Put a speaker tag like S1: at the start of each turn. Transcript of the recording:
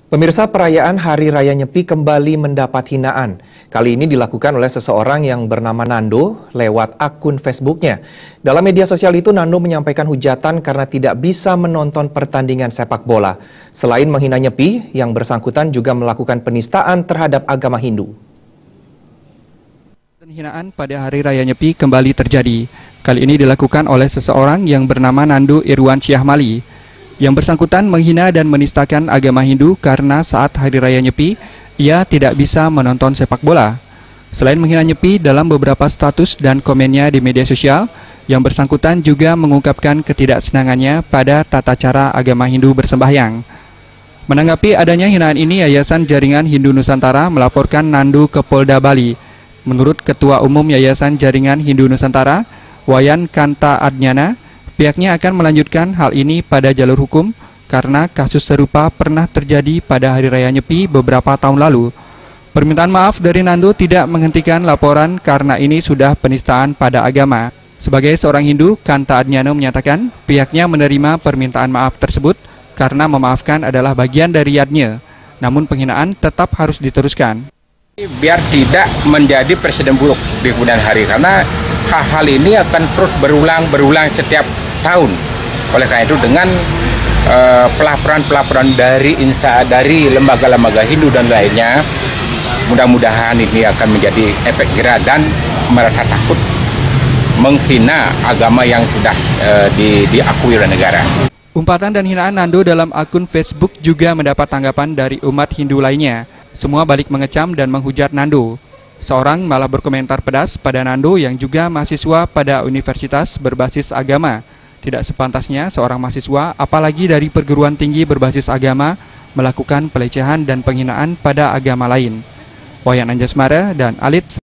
S1: Pemirsa, perayaan Hari Raya Nyepi kembali mendapat hinaan. Kali ini dilakukan oleh seseorang yang bernama Nando lewat akun Facebooknya. Dalam media sosial itu, Nando menyampaikan hujatan karena tidak bisa menonton pertandingan sepak bola. Selain menghina Nyepi, yang bersangkutan juga melakukan penistaan terhadap agama Hindu.
S2: Penghinaan pada Hari Raya Nyepi kembali terjadi. Kali ini dilakukan oleh seseorang yang bernama Nando Irwan Syahmali. Yang bersangkutan menghina dan menistakan agama Hindu karena saat Hari Raya Nyepi, ia tidak bisa menonton sepak bola. Selain menghina Nyepi dalam beberapa status dan komennya di media sosial, yang bersangkutan juga mengungkapkan ketidaksenangannya pada tata cara agama Hindu bersembahyang. Menanggapi adanya hinaan ini, Yayasan Jaringan Hindu Nusantara melaporkan Nando ke Polda Bali. Menurut Ketua Umum Yayasan Jaringan Hindu Nusantara, Wayan Kanta Adnyana, pihaknya akan melanjutkan hal ini pada jalur hukum karena kasus serupa pernah terjadi pada Hari Raya Nyepi beberapa tahun lalu. Permintaan maaf dari Nando tidak menghentikan laporan karena ini sudah penistaan pada agama. Sebagai seorang Hindu, Kanta Adnyana menyatakan pihaknya menerima permintaan maaf tersebut karena memaafkan adalah bagian dari yadnya. Namun penghinaan tetap harus diteruskan.
S3: Biar tidak menjadi presiden buruk di kemudian hari, karena hal-hal ini akan terus berulang setiap tahun. Oleh karena itu, dengan pelaporan dari lembaga-lembaga Hindu dan lainnya, mudah-mudahan ini akan menjadi efek jera dan merasa takut menghina agama yang sudah diakui oleh negara.
S2: Umpatan dan hinaan Nando dalam akun Facebook juga mendapat tanggapan dari umat Hindu lainnya. Semua balik mengecam dan menghujat Nando. Seorang malah berkomentar pedas pada Nando yang juga mahasiswa pada universitas berbasis agama. Tidak sepantasnya seorang mahasiswa, apalagi dari perguruan tinggi berbasis agama, melakukan pelecehan dan penghinaan pada agama lain. Wayan Anjasmara dan Alit.